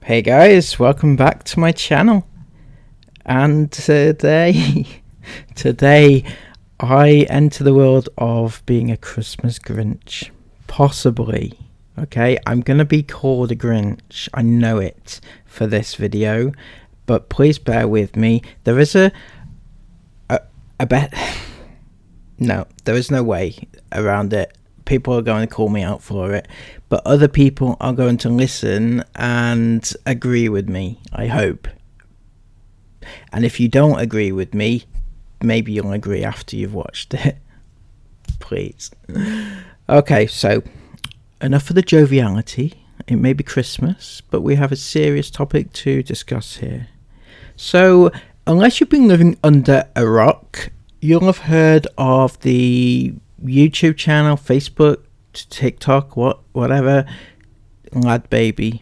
Hey guys, welcome back to my channel. And today I enter the world of being a Christmas Grinch. Possibly. Okay, I'm gonna be called a Grinch. I know it for this video, but please bear with me. There is a bet. No, there is no way around it. People are going to call me out for it, but other people are going to listen and agree with me, I hope. And if you don't agree with me, maybe you'll agree after you've watched it. Please. Okay, so enough of the joviality. It may be Christmas, but we have a serious topic to discuss here. So, unless you've been living under a rock, you'll have heard of the YouTube channel, Facebook, TikTok, whatever, LadBaby,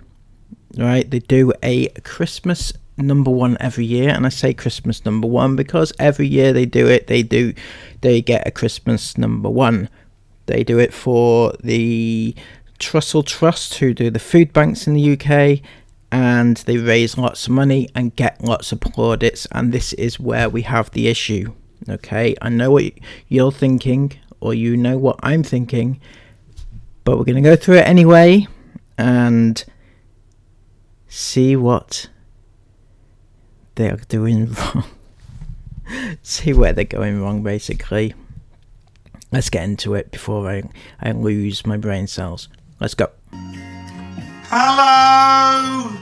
right? They do a Christmas #1 every year, and I say Christmas #1 because every year they do it, they get a Christmas #1. They do it for the Trussell Trust, who do the food banks in the UK, and they raise lots of money and get lots of plaudits, and this is where we have the issue. Okay, I know what you're thinking, or you know what I'm thinking, but we're going to go through it anyway and see what they're doing wrong. See where they're going wrong, basically. Let's get into it before I lose my brain cells. Let's go. Hello!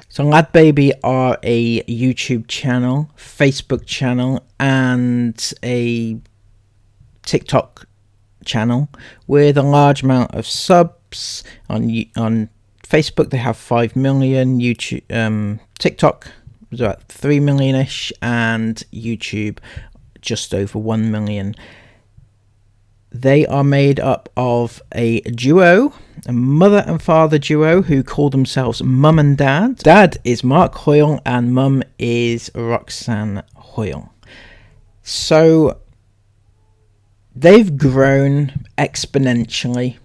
So LadBaby are a YouTube channel, Facebook channel, and a TikTok channel with a large amount of subs. On Facebook they have 5 million, TikTok is about 3 million-ish, and YouTube just over 1 million. They are made up of a duo, a mother and father duo who call themselves Mum and Dad. Dad is Mark Hoyle and Mum is Roxanne Hoyle. So they've grown exponentially,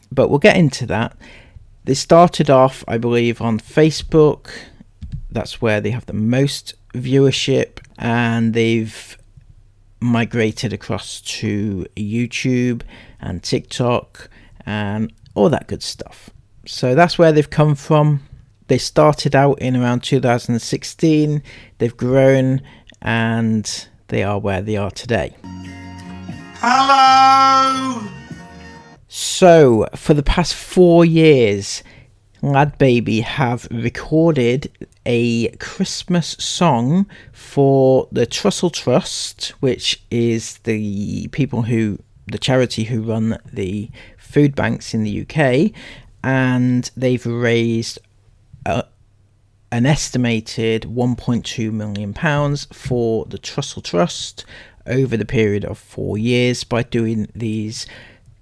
but we'll get into that. They started off, I believe, on Facebook. That's where they have the most viewership, and they've migrated across to YouTube and TikTok and all that good stuff. So that's where they've come from. They started out in around 2016. They've grown and they are where they are today. Hello! So for the past 4 years, LadBaby have recorded a Christmas song for the Trussell Trust, which is the charity who run the food banks in the UK, and they've raised an estimated £1.2 million for the Trussell Trust over the period of 4 years by doing these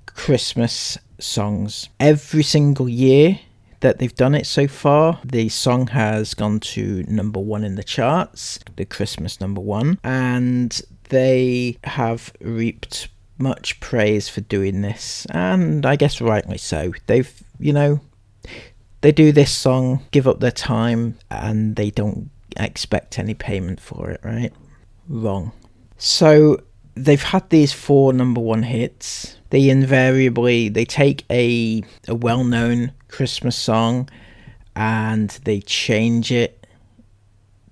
Christmas songs. Every single year that they've done it so far, the song has gone to #1 in the charts, the Christmas #1, and they have reaped much praise for doing this, and I guess rightly so. They've, they do this song, give up their time, and they don't expect any payment for it, right? Wrong. So they've had these 4 #1 hits. They take a well-known Christmas song and they change it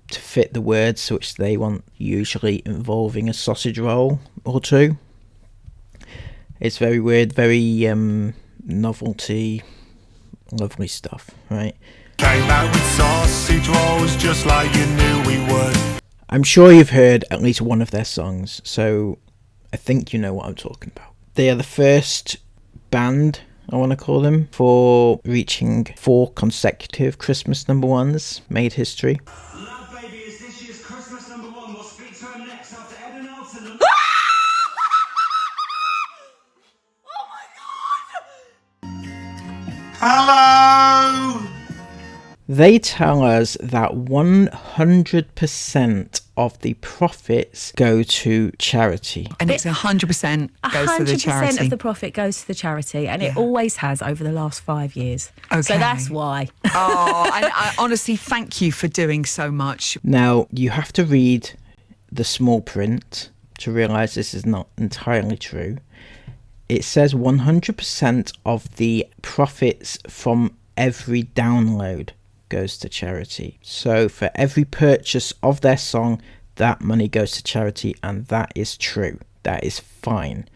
to fit the words which they want, usually involving a sausage roll or two. It's very weird, very novelty, lovely stuff, right? Came out with sausage rolls just like you knew we would. I'm sure you've heard at least one of their songs, so I think you know what I'm talking about. They are the first band, I want to call them, for reaching 4 consecutive Christmas #1s, made history. LadBaby is this year's Christmas #1. We'll speak to her next after Ed and Elton. Hello! They tell us that 100% of the profits go to charity. And it's 100% goes to the charity. 100% of the profit goes to the charity, and it always has over the last 5 years. Okay. So that's why. Oh, and I honestly thank you for doing so much. Now, you have to read the small print to realise this is not entirely true. It says 100% of the profits from every download goes to charity. So for every purchase of their song, that money goes to charity, and that is true. That is fine.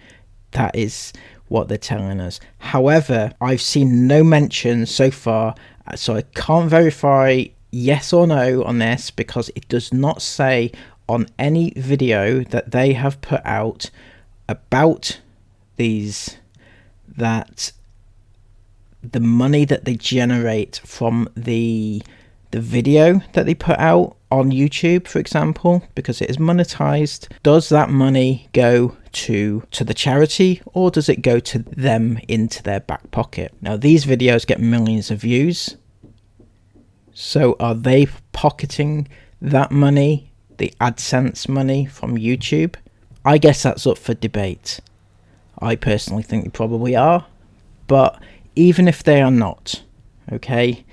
That is what they're telling us. However, I've seen no mention so far, so I can't verify yes or no on this, because it does not say on any video that they have put out about these that the money that they generate from the video that they put out on YouTube, for example, because it is monetized, does that money go to the charity, or does it go to them into their back pocket? Now, these videos get millions of views, so are they pocketing that money, the AdSense money from YouTube? I guess that's up for debate. I personally think they probably are, but even if they are not, okay,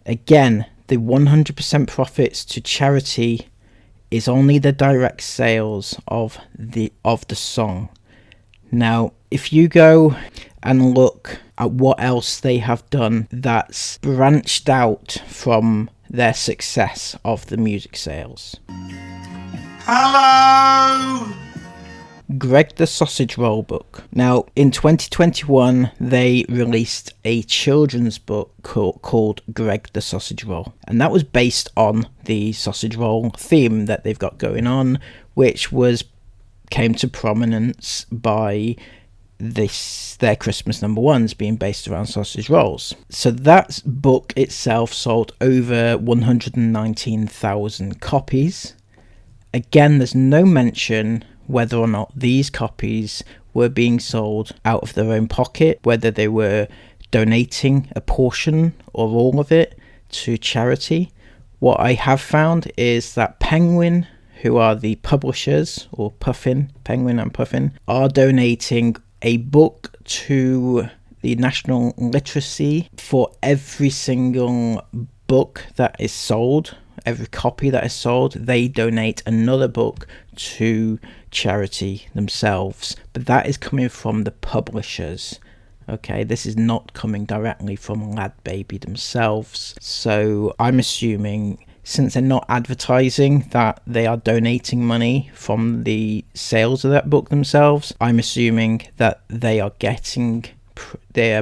again, the 100% profits to charity is only the direct sales of the song. Now, if you go and look at what else they have done that's branched out from their success of the music sales. Hello! Greg the Sausage Roll book. Now, in 2021, they released a children's book called Greg the Sausage Roll, and that was based on the sausage roll theme that they've got going on, which came to prominence by their Christmas #1s being based around sausage rolls. So that book itself sold over 119,000 copies. Again, there's no mention whether or not these copies were being sold out of their own pocket, whether they were donating a portion or all of it to charity. What I have found is that Penguin, who are the publishers, or Penguin and Puffin, are donating a book to the National Literacy for every single book that is sold. Every copy that is sold, they donate another book to charity themselves, but that is coming from the publishers. Okay, this is not coming directly from LadBaby themselves. So I'm assuming, since they're not advertising that they are donating money from the sales of that book themselves, I'm assuming that they are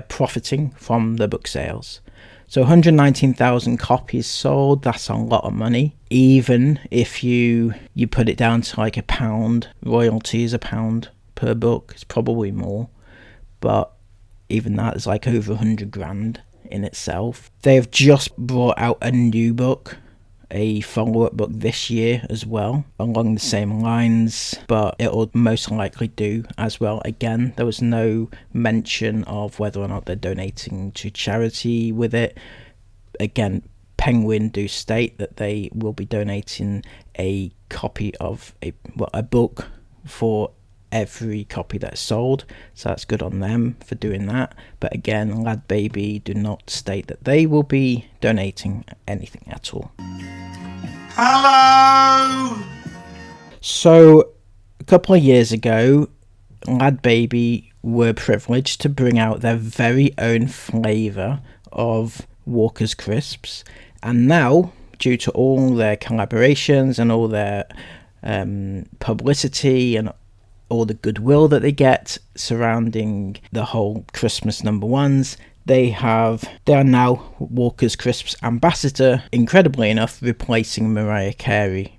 profiting from the book sales. So 119,000 copies sold, that's a lot of money. Even if you put it down to like £1, royalty is £1 per book, it's probably more. But even that is like over 100 grand in itself. They have just brought out a new book, a follow-up book this year as well, along the same lines, but it'll most likely do as well. Again, there was no mention of whether or not they're donating to charity with it. Again, Penguin do state that they will be donating a copy of a book for every copy that's sold, so that's good on them for doing that. But again, LadBaby do not state that they will be donating anything at all. Hello! So a couple of years ago, LadBaby were privileged to bring out their very own flavour of Walker's Crisps, and now, due to all their collaborations and all their publicity and all the goodwill that they get surrounding the whole Christmas #1s, they are now Walker's Crisps ambassador, incredibly enough replacing Mariah Carey,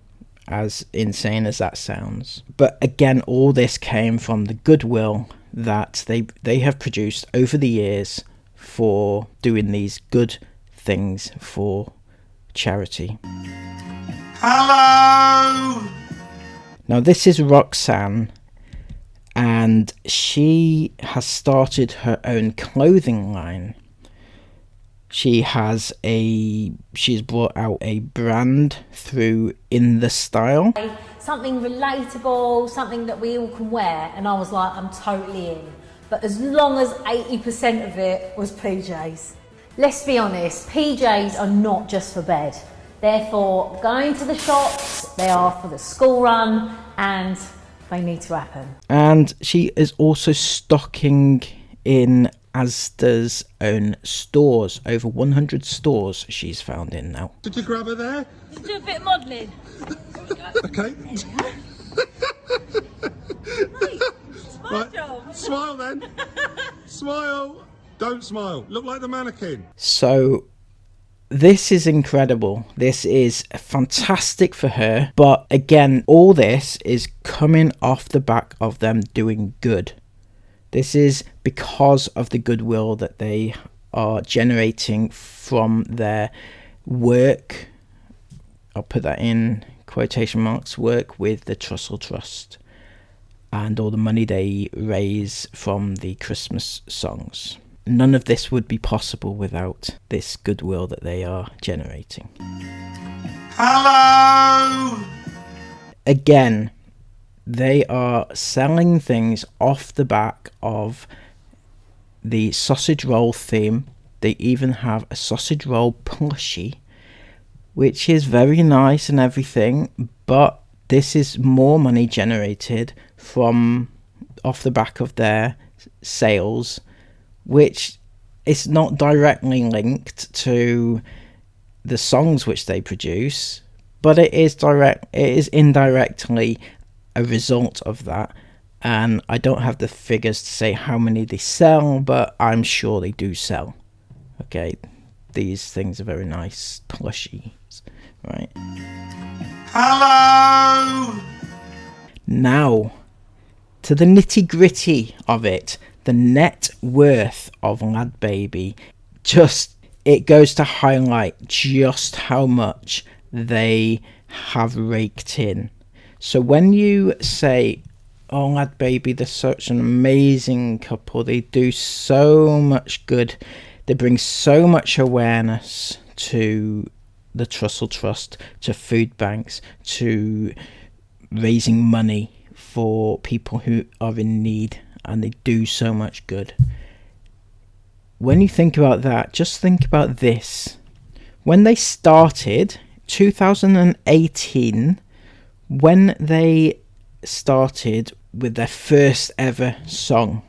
as insane as that sounds. But again, all this came from the goodwill that they have produced over the years for doing these good things for charity. Hello! Now this is Roxanne, and she has started her own clothing line. She's brought out a brand through In The Style. Something relatable, something that we all can wear, and I was like, I'm totally in. But as long as 80% of it was PJs. Let's be honest, PJs are not just for bed. They're for going to the shops, they are for the school run, and they need to happen. And she is also stocking in Asda's own stores. Over 100 stores she's found in now. Did you grab her there? Let's do a bit of modelling. Okay. Right. Smile then. Smile. Don't smile. Look like the mannequin. So this is incredible. This is fantastic for her. But again, all this is coming off the back of them doing good. This is because of the goodwill that they are generating from their work. I'll put that in quotation marks, work with the Trussell Trust and all the money they raise from the Christmas songs. None of this would be possible without this goodwill that they are generating. Hello! Again, they are selling things off the back of the sausage roll theme. They even have a sausage roll plushie, which is very nice and everything, but this is more money generated from off the back of their sales, which is not directly linked to the songs which they produce, but it is indirectly a result of that. And I don't have the figures to say how many they sell, but I'm sure they do sell. Okay, these things are very nice plushies, right? Hello! Now, to the nitty gritty of it, the net worth of LadBaby, it goes to highlight just how much they have raked in. So when you say, oh, LadBaby, they're such an amazing couple, they do so much good, they bring so much awareness to the Trussell Trust, to food banks, to raising money for people who are in need, and they do so much good. When you think about that, just think about this. When they started, 2018, when they started with their first ever song,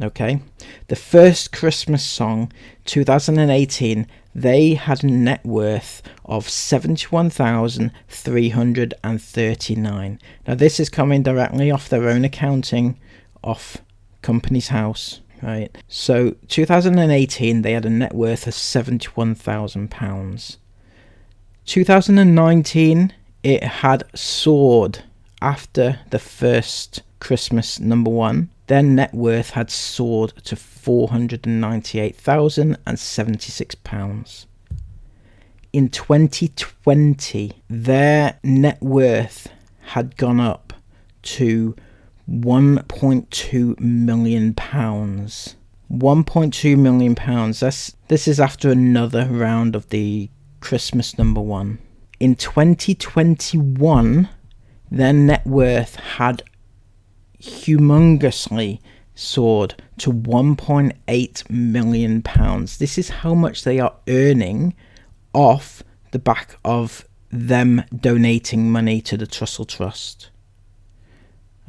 okay, the first Christmas song, 2018, they had a net worth of 71,339. Now this is coming directly off their own accounting, off Company's House, right? So 2018, they had a net worth of £71,000. 2019, it had soared after the first Christmas number one. Their net worth had soared to £498,076. In 2020, their net worth had gone up to £1.2 million. £1.2 million. This is after another round of the Christmas number one. In 2021, their net worth had humongously soared to £1.8 million. This is how much they are earning off the back of them donating money to the Trussell Trust.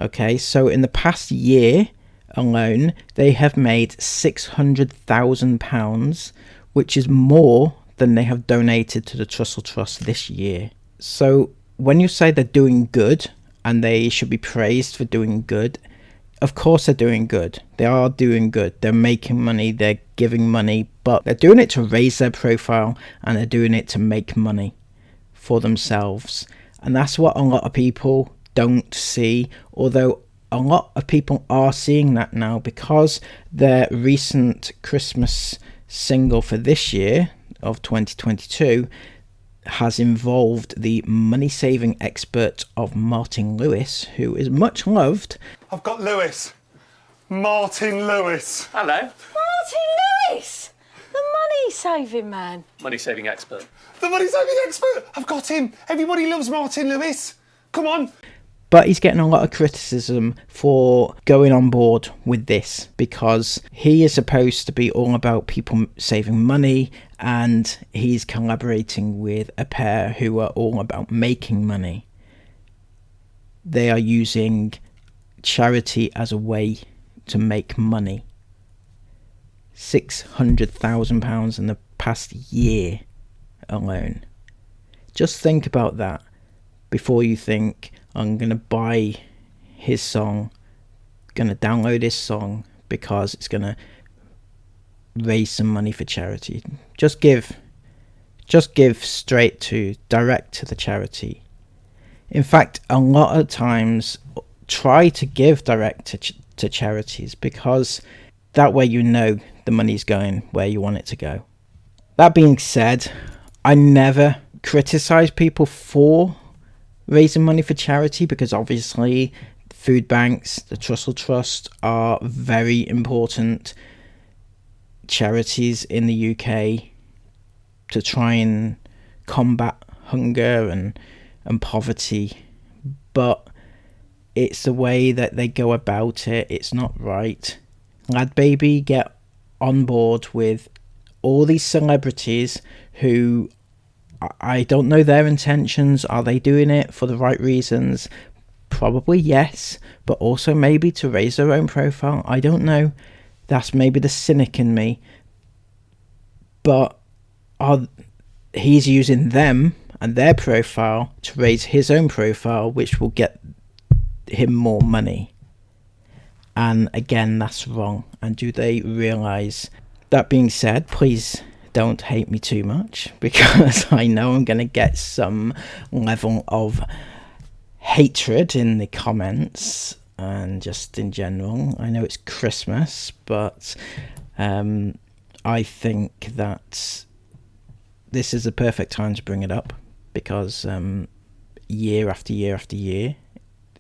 Okay, so in the past year alone, they have made £600,000, which is more than they have donated to the Trussell Trust this year. So when you say they're doing good and they should be praised for doing good, of course they're doing good. They are doing good. They're making money, they're giving money, but they're doing it to raise their profile and they're doing it to make money for themselves. And that's what a lot of people don't see, although a lot of people are seeing that now, because their recent Christmas single for this year of 2022 has involved the money-saving expert of Martin Lewis, who is much loved. I've got Lewis. Martin Lewis. Hello. Martin Lewis! The money saving man. Money saving expert. The money saving expert! I've got him! Everybody loves Martin Lewis! Come on! But he's getting a lot of criticism for going on board with this because he is supposed to be all about people saving money, and he's collaborating with a pair who are all about making money. They are using charity as a way to make money. £600,000 in the past year alone. Just think about that before you think, I'm going to buy his song, going to download his song because it's going to raise some money for charity. Just give direct to the charity. In fact, a lot of times try to give direct to charities, because that way you know the money's going where you want it to go. That being said, I never criticize people for raising money for charity, because obviously food banks, the Trussell Trust, are very important charities in the UK to try and combat hunger and poverty, but it's the way that they go about it. It's not right. LadBaby get on board with all these celebrities who, I don't know their intentions. Are they doing it for the right reasons? Probably yes, but also maybe to raise their own profile. I don't know. That's maybe the cynic in me. But he's using them and their profile to raise his own profile, which will get him more money. And again, that's wrong. And do they realise? That being said, please don't hate me too much, because I know I'm going to get some level of hatred in the comments and just in general. I know it's Christmas, but I think that this is a perfect time to bring it up, because year after year after year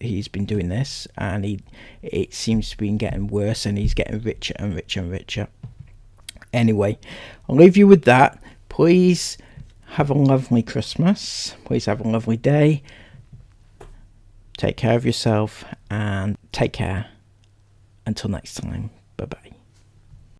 he's been doing this, and it seems to be getting worse, and he's getting richer and richer and richer. Anyway, I'll leave you with that. Please have a lovely Christmas. Please have a lovely day. Take care of yourself, and take care. Until next time. Bye bye.